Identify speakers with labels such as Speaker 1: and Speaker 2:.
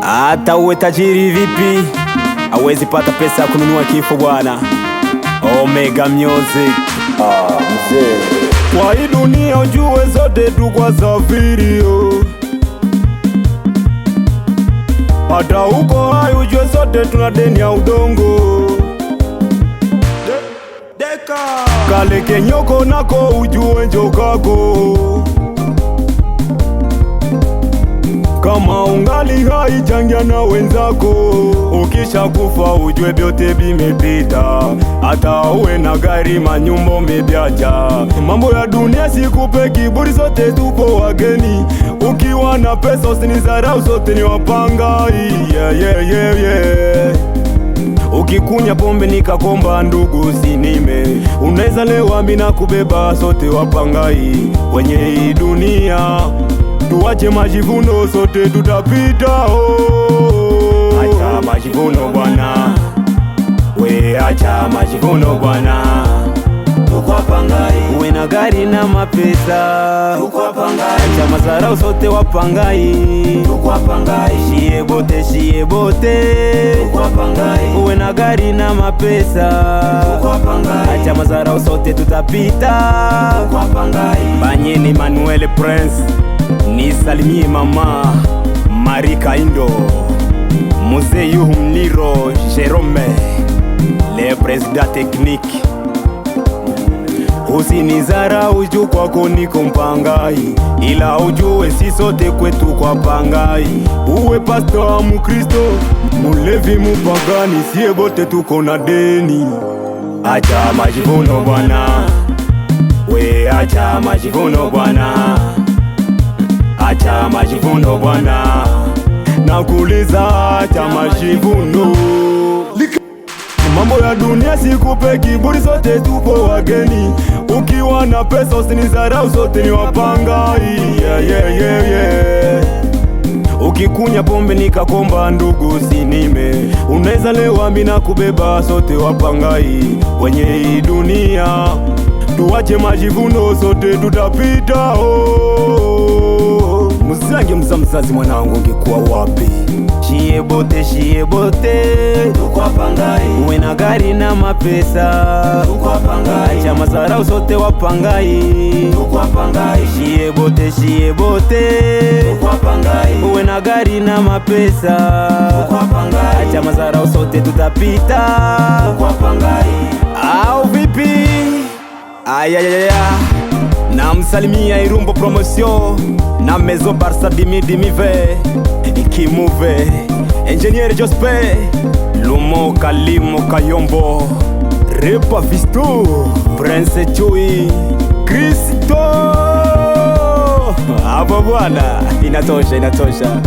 Speaker 1: Hata uwe tajiri vipi, hawezi pata pesa ya kununua kifo bwana. Omega Music.
Speaker 2: Mzee,
Speaker 1: Kwa hii dunia ujue zote tu kwa safiri yo. Hata uko hai ujue zote tuna deni ya udongo. Deka kale kenyoko nako ujue njokako. Kama ungali hai changia na wenzako. Ukisha kufa ujue vyote vimepita. Hata uwe na gari manyumba umebiacha. Mambo ya dunia sikupe kiburi, zote tupo wageni. Ukiwa na pesa usinizarau, zote ni wapanga. Ukikunya pombe nikakomba ndugu sinime. Unaweza lewa mina kubeba, sote wapangai. Kwenye hii dunia tuwache majivuno, sote tutapita. Acha majivuno bwana, we acha majivuno bwana. Tuko wapangai, uwe na gari na mapesa. Tuko wapangai, acha mazarau, sote wapangai. Tuko wapangai, shie bote shie bote. Tuko wapangai, uwe na gari na mapesa. Tuko wapangai, acha mazarau, sote tutapita. Tuko wapangai. Banyeni Manuel Prince, nisalimie mama Marika Indo, Mzee Yuhumniro Jerome, le president technique. Usinizarau ujue kwako niko mpangai, ila ujue si sote kwetu kwa pangai. Uwe pastor mukristo, mulevi mupagani, sie bote tuko na deni. Acha majivuno bwana, we acha majivuno bwana. Acha majivuno bwana, nakuuliza acha majivuno. Mambo ya dunia sikupe kiburi, zote tupo wageni. Ukiwa na pesa usinizarau, zote ni wapanga. Ukikunya pombe nikakomba ndugu sinime. Unaweza lewa mina kubeba, sote wapangai. Kwenye hii dunia tuwache majivuno, sote tutapita. Muzange mzazi mwanangu, ungekuwa wapi? Shie bote shie bote. Tuko wapangai, uwe na gari na mapesa. Tuko wapangai, acha mazarau, sote wapangai. Tuko wapangai, shie bote shie bote. Tuko wapangai, uwe na gari na mapesa. Tuko wapangai, acha mazarau, sote tutapita. Tuko wapangai. Au vipi? Ayayaya, na msalimia Irumbo Promotion na Mezo Barsa Dimive Ikimuve, Engineer Jospe Lumo Kalimo Kayombo, Repa Visto, Prince Chui Kristo. Hapo bwana, inatosha.